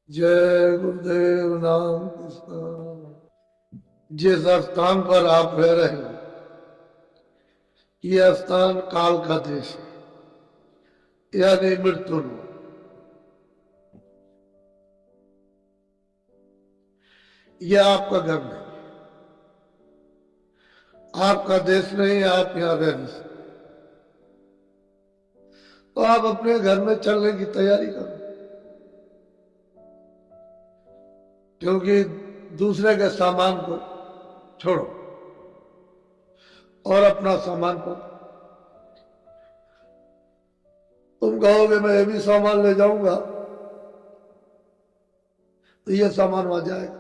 जय गुरुदेव नाम कृष्ण। जिस स्थान पर आप रह रहे हैं यह स्थान काल का देश है, यानी मृत्यु लोक। यह आपका घर नहीं, आपका देश नहीं, आप यहाँ रह नहीं सकते। तो आप अपने घर में चलने की तैयारी करो, क्योंकि दूसरे के सामान को छोड़ो और अपना सामान पकड़ो। तुम कहोगे मैं ये भी सामान ले जाऊंगा, तो ये सामान वहां जाएगा।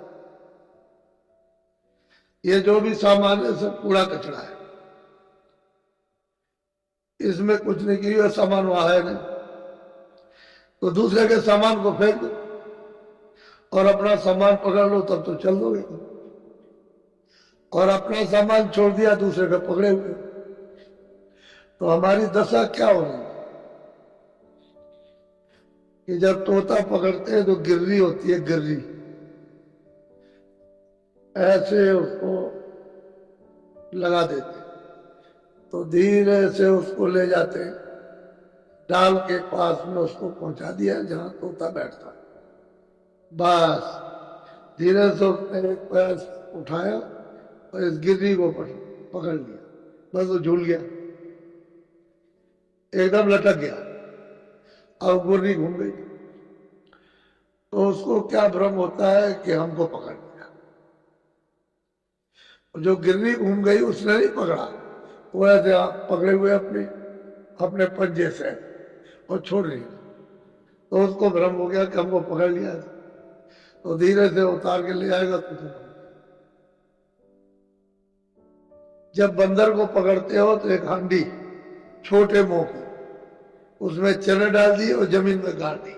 ये जो भी सामान है सब कूड़ा कचरा है, इसमें कुछ नहीं किया, सामान वहां है नहीं। तो दूसरे के सामान को फेंक दो और अपना सामान पकड़ लो, तब तो चल दोगे। और अपना सामान छोड़ दिया दूसरे के पकड़े हुए, तो हमारी दशा क्या होगी कि जब तोता पकड़ते हैं तो गिर्री होती है, गिर्री ऐसे उसको लगा देते, तो धीरे से उसको ले जाते हैं डाल के पास में, उसको पहुंचा दिया जहां तोता बैठता है। बस धीरे से उसने एक पैर उठाया और इस गिर्री को पकड़ लिया, बस वो झूल गया, एकदम लटक गया और गिर्री घूम गई। तो उसको क्या भ्रम होता है कि हमको पकड़ लिया। जो गिर्री घूम गई उसने नहीं पकड़ा, वो ऐसे पकड़े हुए अपने पंजे से और छोड़ रही, तो उसको भ्रम हो गया कि हमको पकड़ लिया। तो धीरे से उतार के ले आएगा तुझे। जब बंदर को पकड़ते हो तो एक हांडी छोटे मुंह की, उसमें चने डाल दिए और जमीन में गाड़ दी,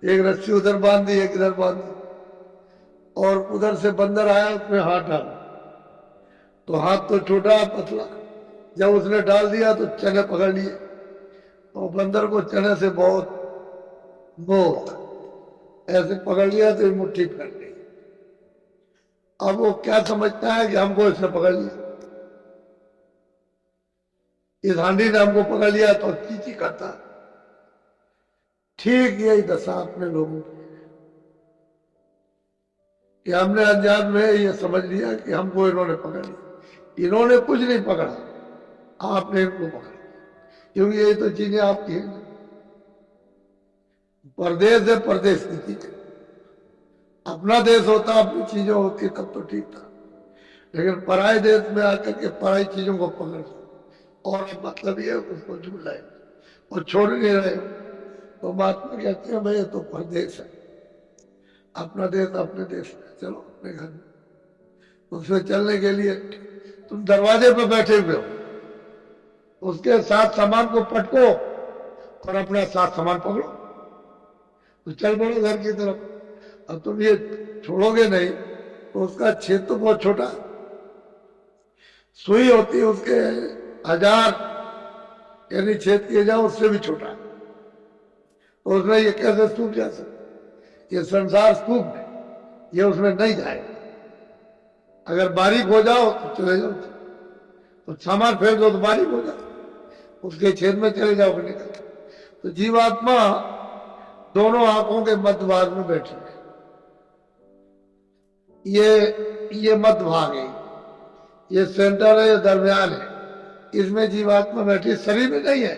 एक रस्सी उधर बांध दी, एक इधर बांध दी, और उधर से बंदर आया, उसमें हाथ डाला, तो हाथ तो छोटा पतला, जब उसने डाल दिया तो चने पकड़ लिए, और बंदर को चने से बहुत मोह, ऐसे पकड़ लिया तो मुट्ठी फट गई। अब वो क्या समझता है कि हमको इसने पकड़ लिया, इस हांडी ने हमको पकड़ लिया, तो चीची करता। ठीक यही दशा अपने लोगों की, कि हमने अनजान में ये समझ लिया कि हमको इन्होंने पकड़ लिया। इन्होंने कुछ नहीं पकड़ा, आपने इनको पकड़ा, क्योंकि ये तो चीजें आपकी है। परदेश है, परदेश की चीज, अपना देश होता, अपनी चीजें होती तब तो ठीक था, लेकिन पराये देश में आकर के पराई चीजों को पकड़ और मतलब ये उसको झूल रहे और छोड़ नहीं रहे। तो महात्मा कहते हैं भाई ये तो परदेश है, अपना देश अपने देश में, चलो अपने घर में। उसमें चलने के लिए तुम दरवाजे पर बैठे हुए हो, उसके साथ सामान को पटको और अपना साथ सामान पकड़ो, तो चल पड़ो घर की तरफ। अब तुम ये छोड़ोगे नहीं तो उसका छेद तो बहुत छोटा, सुई होती है उसके 1000 यानी छेद किए जाओ, उससे भी छोटा, तो उसमें ये कैसे सूख जा सकता? ये संसार सूख है, ये उसमें नहीं जाएगा। अगर बारीक हो जाओ तो चले जाओ, तो सामान फेंक दो तो बारीक हो जाओ, उसके छेद में चले जाओ निकल। तो जीवात्मा दोनों आंखों के मध्य भाग में बैठी है, ये मध्य भाग है, ये सेंटर है, ये दरमियान है, इसमें जीवात्मा बैठी, शरीर में नहीं है।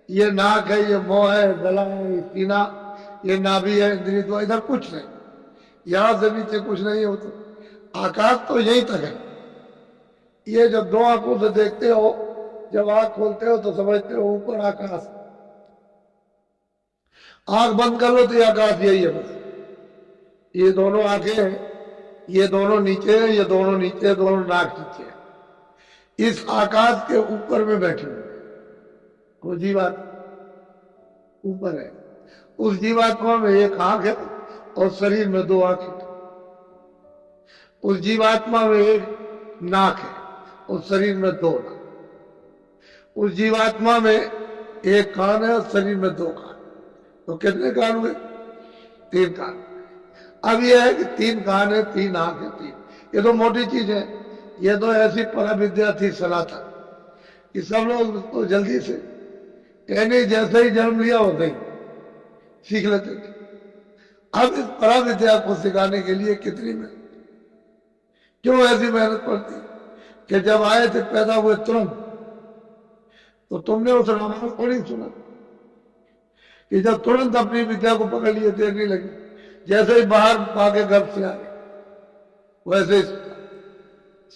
ये नाक है, ये मुंह है, गला है, ये सीना, ये नाभि है, इंद्रिय तो इधर कुछ नहीं, यहां से नीचे कुछ नहीं हो। तो आकाश तो यहीं तक है। ये जब दो आंखों से देखते हो, जब आंख खोलते हो तो समझते हो ऊपर आकाश, आंख बंद कर लो तो ये आकाश यही है बस। ये दोनों आंखें हैं, ये दोनों नीचे है, ये दोनों नीचे, दोनों नाक नीचे है, इस आकाश के ऊपर में बैठे हुए वो जीवात्मा ऊपर है। उस जीवात्मा में एक आंख है और शरीर में 2 आंखें। उस जीवात्मा में एक नाक है और शरीर में 2 नाक। उस जीवात्मा में एक कान है और शरीर में 2 कान। तो कितने कान हुए? तीन कान। अब यह है कि तीन कान है, तीन आंख है, तीन, ये तो मोटी चीज है। ये तो ऐसी परविद्या थी सनातन कि सब लोग उसको जल्दी से कहने जैसे ही जन्म लिया होते ही सीख लेते थे। अब इस परविद्या को सिखाने के लिए कितनी मेहनत, क्यों ऐसी मेहनत पड़ती कि जब आए थे पैदा हुए तुरंत, तो तुमने उस रामायण को नहीं सुना कि जब तुरंत अपनी विद्या को पकड़ लिए, देर नहीं लगी, जैसे ही बाहर भागे गर्भ से आए वैसे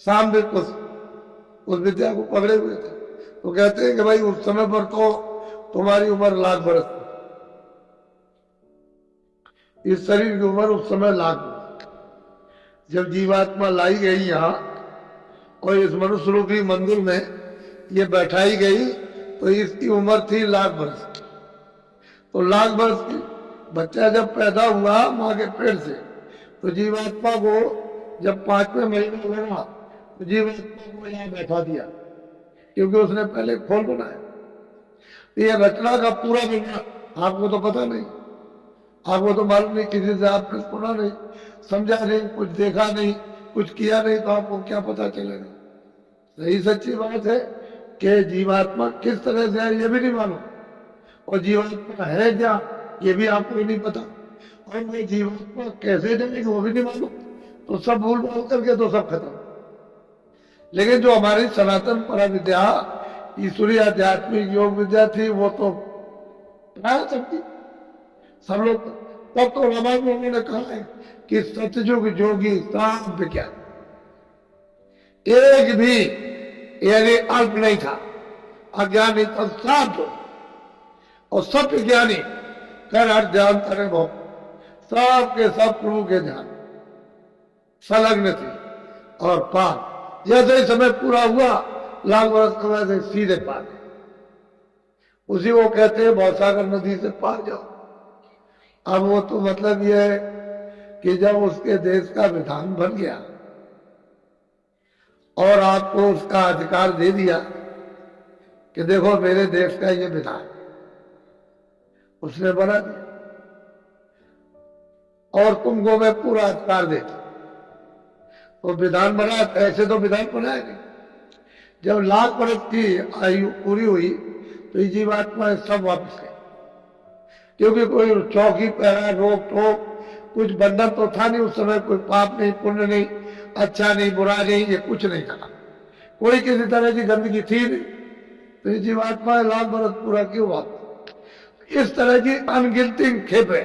शाम में उस विद्या को पकड़े हुए थे। तो कहते हैं कि भाई उस समय पर तो तुम्हारी उम्र लाख बरस थी, इस शरीर की उम्र उस समय लाख बरस। जब जीवात्मा लाई गई यहाँ और इस मनुष्य रूपी मंदिर में ये बैठाई गई तो इसकी उम्र थी लाख बरस। तो लाख बरस की बच्चा जब पैदा हुआ माँ के पेट से, तो जीवात्मा को जब 5वें महीने लगा तो जीवात्मा को यहाँ बैठा दिया, क्योंकि उसने पहले खोल बनाया। तो ये रचना का पूरा विवरण आपको तो पता नहीं, आपको तो मालूम नहीं, किसी से आपने सुना नहीं, समझा नहीं, कुछ देखा नहीं, कुछ किया नहीं, तो आपको क्या पता चलेगा। सही सच्ची बात है कि जीवात्मा किस तरह से है ये भी नहीं मालूम, और जीवात्मा है क्या ये भी आपको ही नहीं पता, और वो जीवात्मा कैसे जाएगी वो भी नहीं मालूम। तो सब भूल भाल करके तो सब खत्म। लेकिन जो हमारी सनातन परविद्या ईश्वरीय आध्यात्मिक योग विद्या थी वो तो प्राय सकती सब लोग। तब तो रामायण में उन्होंने कहा है कि सतयुग जोगी साम विज्ञान, एक भी यानी अल्प नहीं था, अज्ञानी तो साफ हो, और सब ज्ञानी कर हर ध्यान करे बहुत, सब के सब प्रभु के ध्यान संलग्न थे। और पार जैसे ही समय पूरा हुआ लाख वर्ष के बाद सीधे पार, उसी को कहते हैं भवसागर नदी से पार जाओ। अब वो तो मतलब ये है कि जब उसके देश का विधान बन गया और आपको उसका अधिकार दे दिया कि देखो मेरे देश का ये विधान, उसने बना दिया और तुमको मैं पूरा अधिकार देता। तो विधान बना, ऐसे तो विधान बनाया नहीं। जब लाख वर्ष की आयु पूरी हुई तो ये जीवात्मा सब वापस गए, क्योंकि कोई चौकी पहरा रोक टोक कुछ बंधन तो था नहीं उस समय, कोई पाप नहीं पुण्य नहीं, अच्छा नहीं बुरा नहीं, ये कुछ नहीं था, कोई किसी तरह की गंदगी थी नहीं। तो ये जीवात्मा लाख वर्ष पूरा क्यों वापस, इस तरह की अनगिनती खेपे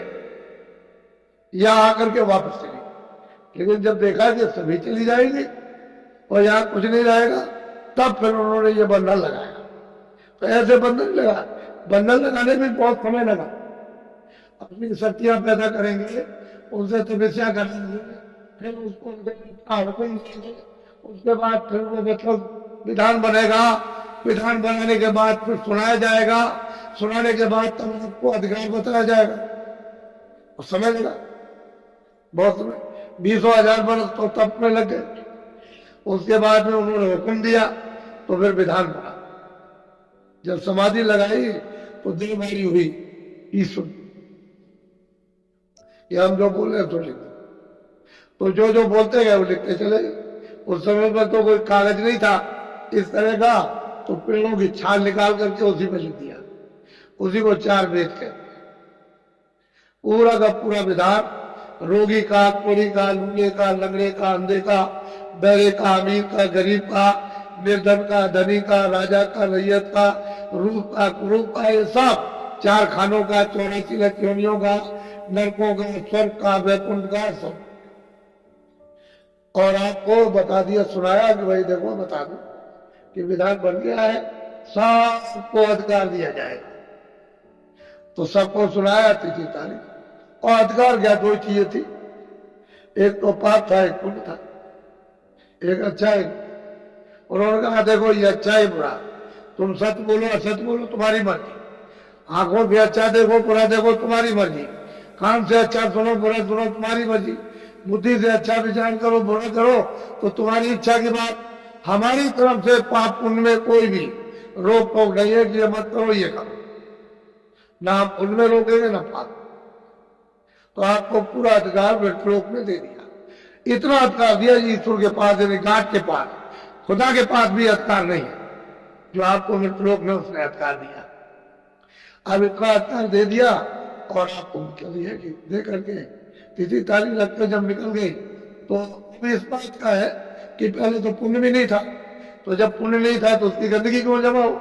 यहाँ आकर के वापस चली। लेकिन जब देखा कि सभी चली जाएगी और यहाँ कुछ नहीं रहेगा, तब फिर उन्होंने ये बंधन लगाया। तो ऐसे बंधन लगा, बंधन लगाने में बहुत समय लगा। अपनी शक्तियां पैदा करेंगे, उनसे तपस्या करेंगे, फिर उसको उसके बाद फिर वो मतलब विधान बनेगा, विधान बनाने के बाद फिर सुनाया जाएगा, सुनाने के बाद तब आपको अधिकार बताया जाएगा, और समय लगा बहुत समय, 20,000 वर्ष तो तप में लग गए। उसके बाद में उन्होंने हुक्म दिया तो फिर विधान बना। जब समाधि लगाई तो देह भारी हुई ईश्वर, ये हम जो बोल रहे हैं तो लिख, तो जो बोलते गए वो लिखते चले। उस समय में तो कोई कागज नहीं था इस तरह का, तो पेड़ों की छाल निकाल करके उसी में लिख दिया, उसी को 4 वेद कहते हैं। पूरा का पूरा विधान, रोगी का, कोरी का, लूंगे का, लंगड़े का, अंधे का, बहरे का, अमीर का, गरीब का, निर्धन का, धनी का, राजा का, रैयत का, रूप का, कुरूप का, ये सब 4 खानों का, 84 लाख योनियों का, नरकों का, स्वर्ग का, वैकुंठ का, सब। और आपको बता दिया, सुनाया कि भाई देखो बता दो कि विधान बन गया है, सबको अधिकार दिया जाएगा। तो सबको सुनाया, तिथि तारीख, और अधिकार क्या, 2 चीजें थी, एक तो पाप था, एक पुण्य था, एक अच्छा एक। उन्होंने कहा देखो ये अच्छा है बुरा, तुम सत्य बोलो असत्य बोलो तुम्हारी मर्जी, आंखों से अच्छा देखो बुरा देखो तुम्हारी मर्जी, कान से अच्छा सुनो बुरा सुनो तुम्हारी मर्जी, बुद्धि से अच्छा विचार करो बुरा करो तो तुम्हारी इच्छा की बात। हमारी तरफ से पाप पुण्य में कोई भी रोक टोक नहीं है कि ये मत करो ये करो, ना हम पुण्य में रोकेंगे ना पाप। तो आपको पूरा अधिकार मृत्युलोक में दे दिया। इतना अधिकार दिया जी ईश्वर के पास, यानी गाठ के पास, खुदा के पास भी अधिकार नहीं है जो आपको मृत्युलोक में उसने अधिकार दिया। अब इतना अधिकार दे दिया और आपको मतलब ये कि दे करके तिथि तारीख रख कर जब निकल गई तो इस बात का है कि पहले तो पुण्य भी नहीं था, तो जब पुण्य नहीं था तो उसकी गंदगी क्यों जमा हो,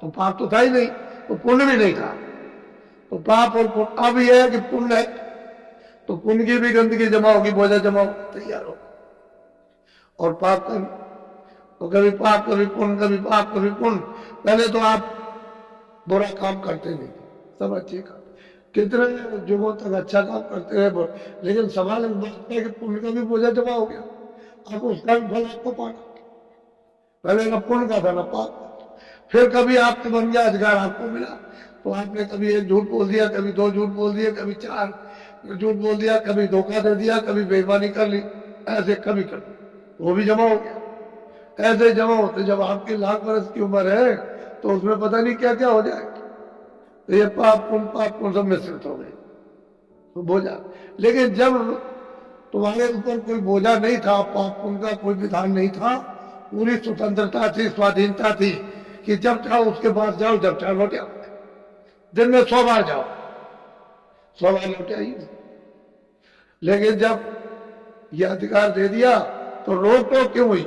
तो पाप तो था ही नहीं, तो पुण्य भी नहीं था, तो पाप और पुण्य। अब यह है कि पुण्य है तो पुण्य की भी गंदगी जमा होगी, बोझा जमा हो तैयार हो, और पाप का तो कभी पाप कभी पुण्य, कभी पाप कभी पुण्य। पहले तो आप बुरा काम करते नहीं थे, सब अच्छे काम, कितने युगों तक अच्छा काम करते रहे, लेकिन सवाल इस बात का है कि पुण्य का भी बोझा जमा हो गया, अब उसका भी फल आपको पाना। पहले न पुण्य का था न पाप का। फिर कभी आपके बन गया अधिकार, आपको मिला तो आपने कभी एक झूठ बोल दिया, कभी दो झूठ बोल दिए, कभी चार झूठ बोल दिया, कभी धोखा दे दिया, कभी बेईमानी कर ली, ऐसे कभी कर वो भी जमा हो गया। ऐसे जमा होते जब आपकी लाख वर्ष की उम्र है तो उसमें पता नहीं क्या क्या हो जाए, तो ये पाप पुण्य सब मिश्रित हो गए तो बोझा। लेकिन जब तुम्हारे ऊपर कोई बोझा नहीं था, पाप पुण्य का कोई विधान नहीं था, पूरी स्वतंत्रता थी, स्वाधीनता थी कि जब चाहो उसके पास जाओ, जब चाहो लौट आओ, दिन में 100 बार जाओ, 100 बार लौट आइए। लेकिन जब ये अधिकार दे दिया तो रोक टोक क्यों हुई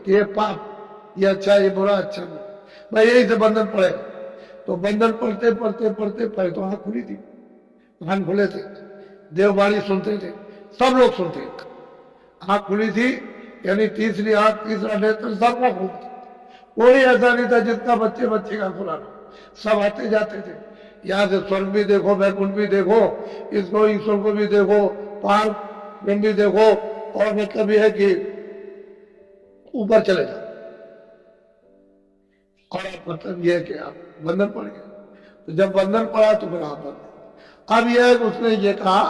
कि ये पाप, ये अच्छा, ये बुरा, अच्छा नहीं, भाई यही से बंधन पड़े। तो बंधन पढ़ते पढ़ते पढ़ते पहले तो आंख खुली थी, कान खुले थे, देववाणी सुनते थे, सब लोग सुनते थे, आंख खुली थी, यानी तीसरी आंख, तीसरा नेत्र सबका खुला था। कोई ऐसा नहीं था जितना बच्चे बच्चे का खुला था, सब आते जाते थे। यहाँ से स्वर्ग भी देखो, वैकुंठ भी देखो, इसको ईश्वर को भी देखो, पार ब्रह्म भी देखो, और मतलब यह है कि ऊपर चले जाओ, और मतलब यह है कि आप बंधन पड़ गए। तो जब बंधन पड़ा तो फिर आप बंधन। अब यह है कि उसने ये कहा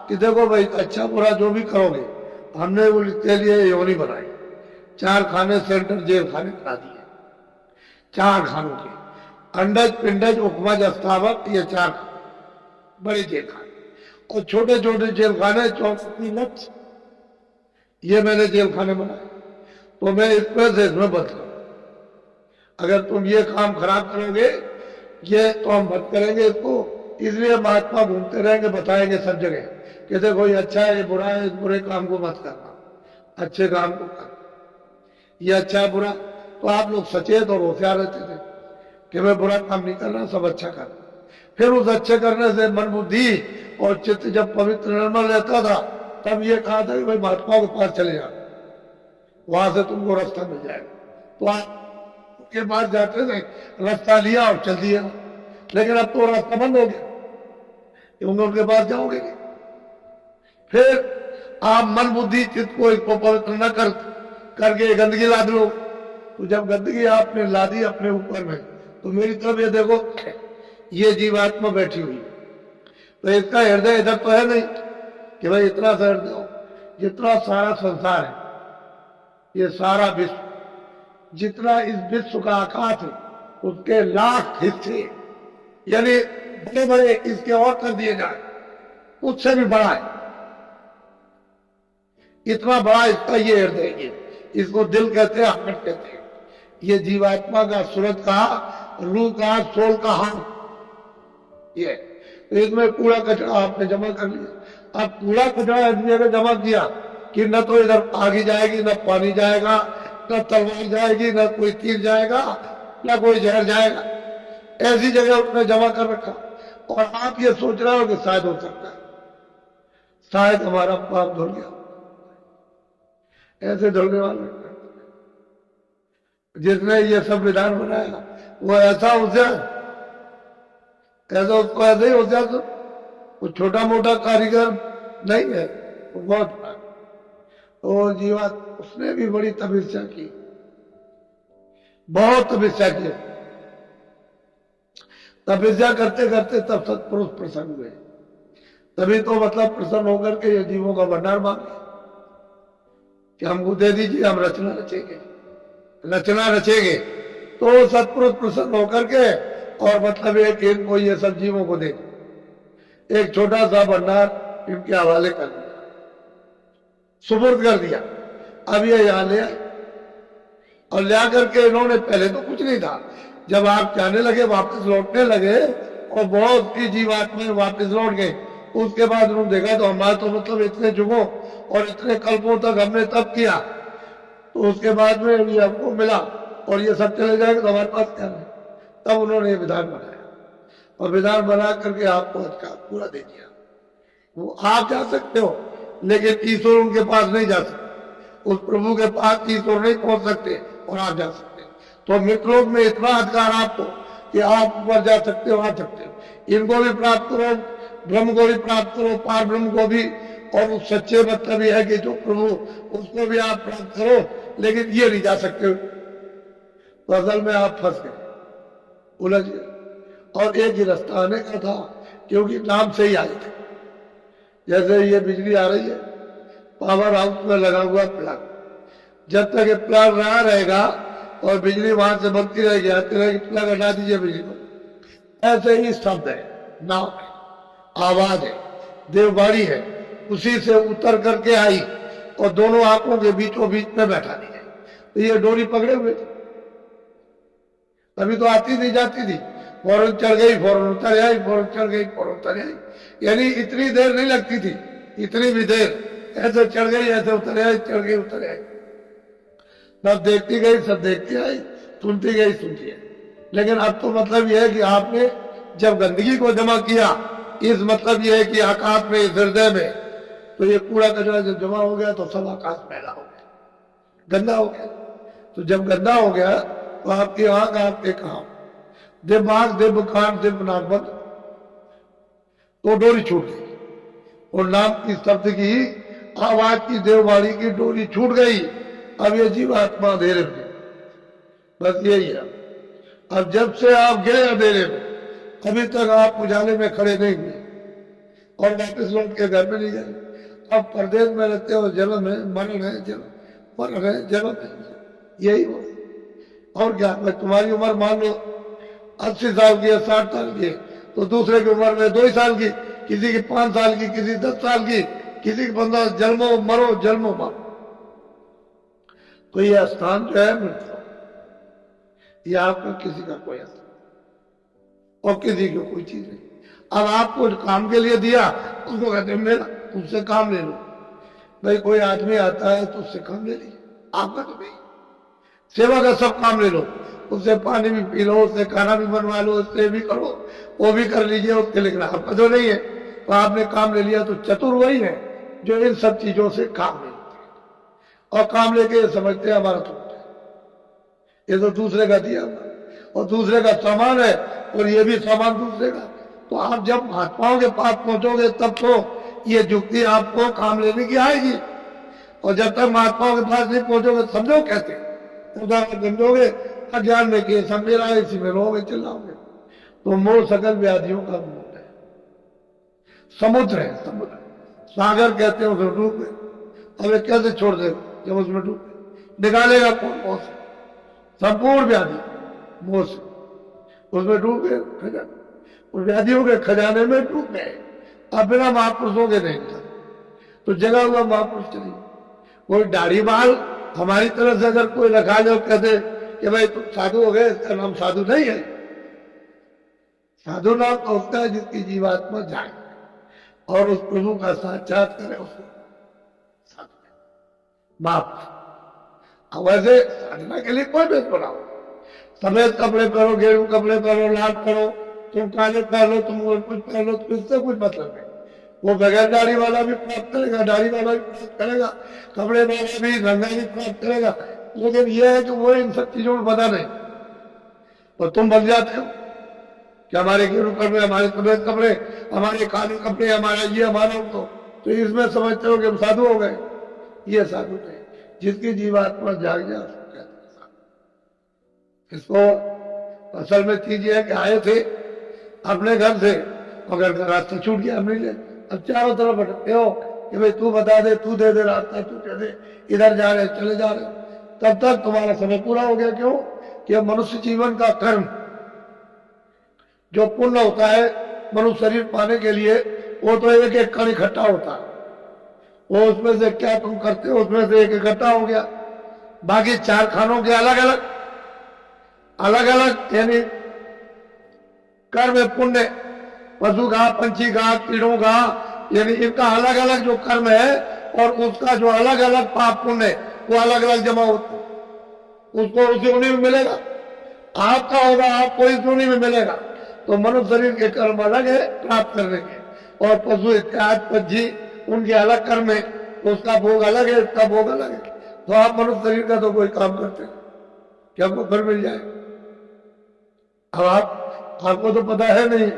कि देखो भाई, अच्छा बुरा जो भी करोगे, हमने उसके लिए योनि बनाई, 4 खाने सेंटर जेल खाने बना दिए, 4 खानों के, अंडज पिंडज उपमज अस्तावक, ये 4 बड़े जेल खाने, और छोटे छोटे जेल खाने 34 लक्ष्य, ये मैंने जेल खाने बनाए। तो मैं इस पर से इसमें बंद करूं, अगर तुम ये काम खराब करोगे ये तो हम बंद करेंगे इसको। इसलिए महात्मा घूमते रहेंगे, बताएंगे सब जगह कि देखो ये अच्छा है, ये बुरा है, इस बुरे काम को मत करना, अच्छे काम को करना, ये अच्छा है बुरा। तो आप लोग सचेत और होशियार रहते थे कि मैं बुरा काम नहीं करना, सब अच्छा करना। फिर उस अच्छे करने से मन बुद्धि और चित्त जब पवित्र निर्मल रहता था, तब ये कहा था कि भाई महात्माओं के पास चले जाओ, वहां से तुमको रास्ता मिल जाएगा। तो आप के पास जाते थे, रास्ता लिया और चल दिया। लेकिन अब तो रास्ता बंद हो गया, क्योंकि उनके पास जाओगे। फिर आप मन बुद्धि चित्त को इसको पवित्र न करके गंदगी लाद लो। तो जब गंदगी आपने लादी अपने ऊपर में, तो मेरी तरफ ये देखो, ये जीवात्मा बैठी हुई, तो इसका हृदय इधर तो है नहीं कि भाई इतना सा हृदय हो। जितना सारा संसार है, ये सारा विश्व, जितना इस विश्व का आकाश है, उसके लाख हिस्से, यानी बड़े बड़े इसके और कर दिए जाए, उससे भी बड़ा है, इतना बड़ा इसका ये हृदय, ये इसको दिल कहते हैं, हार्ट कहते हैं। ये जीवात्मा का, सूरज का, रूह का, सोल का हार्ट। ये तो इसमें कूड़ा कचरा आपने जमा कर लिया। अब कूड़ा कचरा ऐसी जगह जमा किया कि न तो इधर आगे जाएगी, न पानी जाएगा, न तलवार जाएगी, न कोई तीर जाएगा, न कोई जहर जाएगा, ऐसी जगह उसने जमा कर रखा। और आप ये सोच रहे हो कि शायद हो सकता है, शायद हमारा पाप धुल गया, ऐसे धुलने वाले जिसने ये सब विधान बनाया वो ऐसा होशियार, ऐसा उसको ऐसे ही होशियार, वो छोटा मोटा कारीगर नहीं है, वो बहुत बड़ा। तो जीवा उसने भी बड़ी तपस्या की, बहुत तपस्या की। तपस्या करते करते तब सत्पुरुष प्रसन्न हुए, तभी तो मतलब प्रसन्न होकर के ये जीवों का भंडार मांगे कि हमको दे दीजिए, हम रचना रचेंगे, रचना रचेंगे। तो सत्पुरुष प्रसन्न होकर के और मतलब एक इनको ये सब जीवों को दे, एक छोटा सा भंडार इनके हवाले कर दिया, सुपुर्द कर दिया। अब ये यहाँ ले आए और ले आकर के इन्होंने, पहले तो कुछ नहीं था, जब आप जाने लगे, वापस लौटने लगे और बहुत की जीवात्मा वापस लौट गए, उसके बाद उन्होंने देखा तो हमारा तो मतलब इतने जुगों और इतने कल्पों तक हमने तब किया, तो उसके बाद में ये हमको मिला और ये सब चले जाएंगे तो हमारे पास क्या नहीं। तब उन्होंने ये विधान बनाया और विधान बना करके आपको अधिकार पूरा दे दिया। वो आप जा सकते हो, लेकिन ईश्वर उनके पास नहीं जा सकते, उस प्रभु के पास ईश्वर नहीं पहुंच सकते और आप जा सकते। तो मृतलोक में इतना अधिकार आपको कि आप ऊपर जा सकते हो, आ सकते हो, इनको भी प्राप्त करो, ब्रह्म को भी प्राप्त करो, पार ब्रह्म को भी, और उस सच्चे मतलब यह है कि जो प्रभु उसको भी आप प्राप्त करो, लेकिन ये नहीं जा सकते। तो असल में आप फंस गए, उलझ गए, और एक ही रास्ता आने का था, क्योंकि नाम से ही आए थे। जैसे ये बिजली आ रही है, पावर हाउस में लगा हुआ प्लग, जब तक ये प्लग रहा रहेगा और बिजली वहां से बनती रहेगी, आती रहेगी, प्लग हटा दीजिए बिजली को। ऐसे ही शब्द है, नाम है, आवाज है, देववाणी है, उसी से उतर करके आई और दोनों आंखों के बीचों बीच में बैठा दी है। तो ये डोरी पकड़े हुए थे, तभी तो आती नहीं जाती थी, फौरन चढ़ गई, फौरन उतर आई, फौरन चढ़ गई, फौरन उतर आई, यानी इतनी देर नहीं लगती थी, इतनी भी देर, ऐसे चढ़ गई, ऐसे उतर आई, चढ़ गई, उतर आई, सब देखती गई, सब देखती आई, सुनती गई, सुनती आई। लेकिन अब तो मतलब यह है कि आपने जब गंदगी को जमा किया, इस मतलब यह है कि आकाश में, इस हृदय में, तो ये कूड़ा कचरा जब जमा हो गया तो सब आकाश मैला हो गया, गंदा हो गया। तो जब गंदा हो गया तो आपकी आंख, आपके काम, दिमाग, दिव्य कान, दिव्य नाक बंद, तो डोरी छूट गई और नाम की शब्द की, आवाज की, देववाणी की डोरी छूट गई। अब ये जीवात्मा अंधेरे में, बस यही है। अब जब से आप गए अंधेरे में, अभी तक आप उजाले में खड़े नहीं हुए और वापस लौट के घर में नहीं गए। अब परदेश में रहते हो, जन्म है, मरण है, जन्म, मरण है, जन्म है, यही हो। और क्या, मैं तुम्हारी उम्र मान लो 80 साल की है, 60 साल की है, तो दूसरे की उम्र में 2 साल की, किसी की 5 साल की, किसी 10 साल की, किसी की 15, जन्मो मरो, जन्मो मरो। तो ये स्थान जो है मृत्यु, ये आपका किसी का कोई स्थान और किसी की कोई चीज नहीं। अब आपको काम के लिए दिया, उसको कहते हैं मेरा, उससे काम ले लो। भाई कोई आदमी आता है तो उससे काम ले लीजिए, आपका तो नहीं। सेवा का सब काम ले लो, उससे पानी भी पी लो, उससे खाना भी बनवा लो, उससे भी करो, वो भी कर लीजिए उसके, लेकिन आपका तो नहीं है। तो आपने काम ले लिया, तो चतुर वही है जो इन सब चीजों से काम ले लेते हैं और काम लेके समझते हैं हमारा तो ये तो दूसरे का दिया और दूसरे का सामान है और ये भी सामान दूसरे का। तो आप जब महात्माओं के पास पहुंचोगे तब तो ये जुक्ति आपको काम लेने की आएगी, और जब तक महात्माओं के पास नहीं पहुंचोगे समझो कैसे, समझोगे अज्ञान में कि सब मेरा, इसी में रहोगे, चिल्लाओगे। तो मोह सकल व्याधियों का मूल है, समुद्र है, समुद्र, सागर कहते हैं, उसमें डूब गए। अब कैसे छोड़ दे जब उसमें डूब गए, निकालेगा कौन मोह से? संपूर्ण व्याधि मोह से, उसमें डूब गए, खजाने, उस व्याधियों के खजाने में डूब गए। अब बिना महापुरुषों के नहीं था, तो जगा हुआ महापुरुष चलिए। कोई दाढ़ी बाल हमारी तरफ से अगर कोई रखा जाओ, कहते कि भाई तुम साधु हो गए, इसका नाम साधु नहीं है। साधु नाम तो होता है जिसकी जीवात्मा जाए और उस प्रभु का साक्षात करे, उसको साधु माफ। अब वैसे साधना के लिए कोई भेद बनाओ, सफेद कपड़े पहनो, गेरू कपड़े पहनो, लाल पहनो, तुम काले पहनो, तुम कुछ पहनो, तो इससे कुछ मतलब नहीं। वो बगैर दाढ़ी वाला भी प्राप्त करेगा, दाढ़ी वाला भी प्राप्त करेगा, कपड़े वाला भी, रंगा भी प्राप्त करेगा। लेकिन यह है कि वो इन सब चीजों में पता नहीं, तो तुम बन जाते हो कि हमारे गेरू कपड़े, हमारे सफेद कपड़े, हमारे काले कपड़े, हमारा ये, हमारा उनको, तो इसमें समझते हो कि हम साधु हो गए। ये साधु नहीं, जिसकी जीवात्मा जाग जाए उसको कहते हैं साधु। इसको असल में चीज है कि आए थे अपने घर से, मगर रास्ता छूट गया, हम नहीं ले। अब चारों तरफ भटकते हो कि भाई तू बता दे, तू दे दे रास्ता, तू कह दे, इधर जा रहे, चले जा रहे, तब तक तुम्हारा समय पूरा हो गया। क्यों? कि मनुष्य जीवन का कर्म जो पुण्य होता है मनुष्य शरीर पाने के लिए, वो तो एक एक कण इकट्ठा होता है, वो उसमें से क्या तुम करते हो उसमें से एक इकट्ठा हो गया। बाकी चार खानों के अलग अलग अलग अलग यानी कर्म पुण्य, पशु का, पंछी का, कीड़ों का, यानी इनका अलग अलग जो कर्म है और उसका जो अलग अलग पाप पुण्य वो अलग अलग जमा होते, उसको उसी योनि में मिलेगा। आपका होगा, आपको इस योनि में मिलेगा। तो मनुष्य शरीर के कर्म अलग है प्राप्त करने के, और पशु इत्यादि पंछी उनके अलग कर्म है, उसका भोग अलग है, इसका भोग अलग है। तो आप मनुष्य शरीर का तो कोई काम करते हैं कि हमको घर मिल जाए। अब आपको तो पता है नहीं,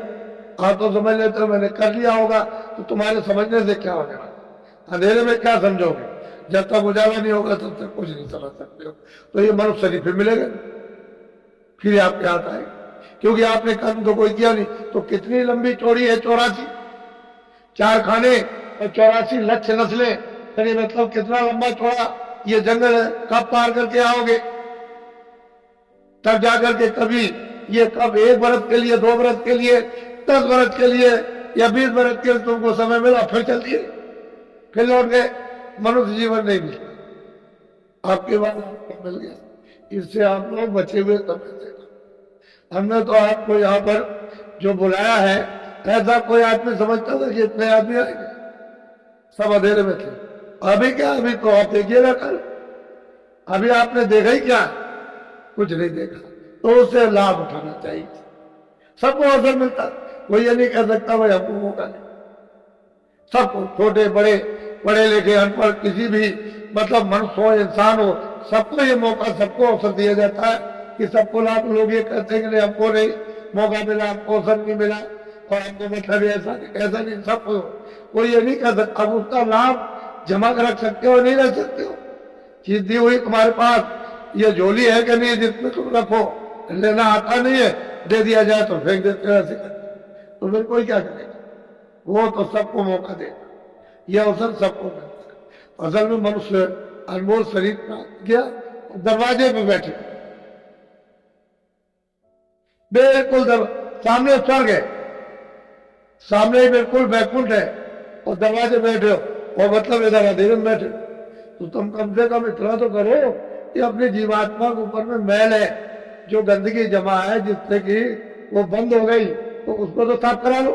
आप तो समझ लेते हो मैंने कर लिया होगा, तो तुम्हारे समझने से क्या होगा, अंधेरे में क्या समझोगे, जब तक उजाला नहीं होगा तब तक कुछ नहीं समझ सकते हो। तो ये मनुष्य शरीर फिर मिलेगा, फिर आपके हाथ आएगा, क्योंकि आपने कर्म तो कोई किया नहीं। तो कितनी लंबी चौड़ी है, 84 चार खाने और 84 लक्ष्य नस्लें, यानी मतलब कितना लंबा चौड़ा ये जंगल है। कब पार करके आओगे, तब जाकर के कभी ये कब 1 बरस के लिए, 2 बरस के लिए, 10 बरस के लिए या 20 बरस के लिए तुमको समय मिला, फिर चल दिए, फिर लौट गए। मनुष्य जीवन नहीं मिला, आपके बाद आपको मिल गया। इससे आप लोग बचे हुए समझते। हमने तो आपको यहाँ पर जो बुलाया है, ऐसा कोई आदमी समझता था कि इतने आदमी आएंगे, सब अंधेरे में थे। अभी क्या, अभी तो आप देखिएगा कल, अभी आपने देखा ही क्या, कुछ नहीं देखा। तो उससे लाभ उठाना चाहिए, सबको अवसर मिलता। कोई ये नहीं कह सकता भाई हमको मौका नहीं, सबको, छोटे बड़े, पढ़े लिखे अनपढ़, किसी भी मतलब मनुष्य हो, इंसान हो, सबको ये मौका, सबको अवसर दिया जाता है कि सबको लाभ। लोग ये कहते हैं कि हमको नहीं मौका मिला, हमको अवसर नहीं मिला और हमको मतलब ऐसा नहीं, सबको। कोई ये नहीं कह सकता। अब उसका लाभ जमा कर रख सकते हो, नहीं रख सकते हो। चीज दी हुई तुम्हारे पास, ये झोली है कि नहीं जिसमें तुम रखो, लेना आता नहीं है, दे दिया जाए तो फेंक देते हो, ऐसे करते। तो फिर कोई क्या करेगा, वो तो सबको मौका देगा, यह अवसर सबको मिलता है। असल में मनुष्य अनमोल शरीर प्राप्त किया, दरवाजे पे बैठे, बिल्कुल सामने स्वर्ग है, सामने ही बिल्कुल बैकुंठ है, और दरवाजे बैठे हो, और मतलब इधर अंधेरे में बैठे। तो तुम कम से कम इतना तो करो कि अपनी जीवात्मा के ऊपर में मैल है, जो गंदगी जमा है, जिससे कि वो बंद हो गई, तो उसको तो साफ करा लो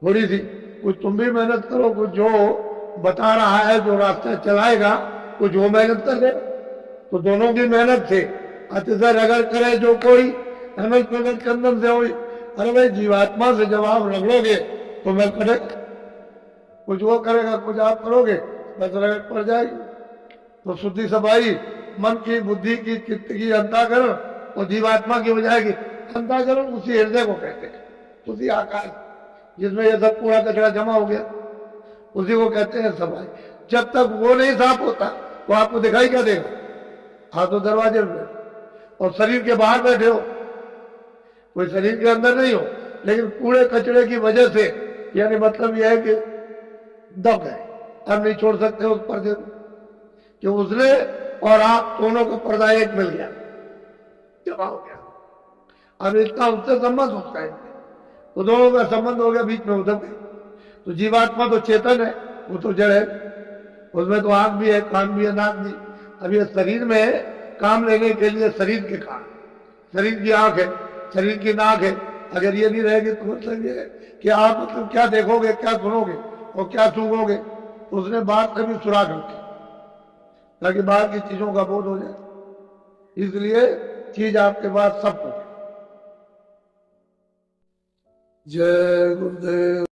थोड़ी सी। कुछ तुम भी मेहनत करो, कुछ जो बता रहा है, जो रास्ता चलाएगा, कुछ वो मेहनत कर दे। तो दोनों की मेहनत से अतिशय अगर करे जो कोई अनल प्रगत चंदन से हुई। अरे भाई जीवात्मा से जब आप रगड़ोगे तो मैं करेगा, कुछ वो करेगा, कुछ आप करोगे, बस रगड़ पड़ जाएगी। तो शुद्धि सफाई मन की, बुद्धि की, चित्त की, अंतःकरण और जीवात्मा की हो जाएगी। अंतःकरण उसी हृदय को कहते हैं, उसी आकाश जिसमें यह सब कूड़ा कचरा जमा हो गया, उसी को कहते हैं सफाई। जब तक वो नहीं साफ होता तो आपको दिखाई क्या देगा, हाँ तो दरवाजे में और शरीर के बाहर बैठे हो, कोई शरीर के अंदर नहीं हो, लेकिन कूड़े कचड़े की वजह से, यानी मतलब यह है कि दब गए, अब नहीं छोड़ सकते उस पर्दे को, कि उसने और आप दोनों को पर्दा एक मिल गया, जमा हो गया। अब इसका उससे संबंध होता है, तो दोनों का संबंध हो गया, बीच में उधर गई। तो जीवात्मा तो चेतन है, वो तो जड़ है, उसमें तो आंख भी है, कान भी है, नाक भी। अब ये शरीर में काम लेने के लिए शरीर के काम, शरीर की आंख है, शरीर की नाक है, अगर ये नहीं रहेगी तो मतलब ये है कि आप मतलब क्या देखोगे, क्या सुनोगे और क्या सूंघोगे। तो उसने बात कभी सुराग रखी ताकि बाहर की चीजों का बोध हो जाए, इसलिए चीज आपके पास सब कुछ। जय गुरुदेव।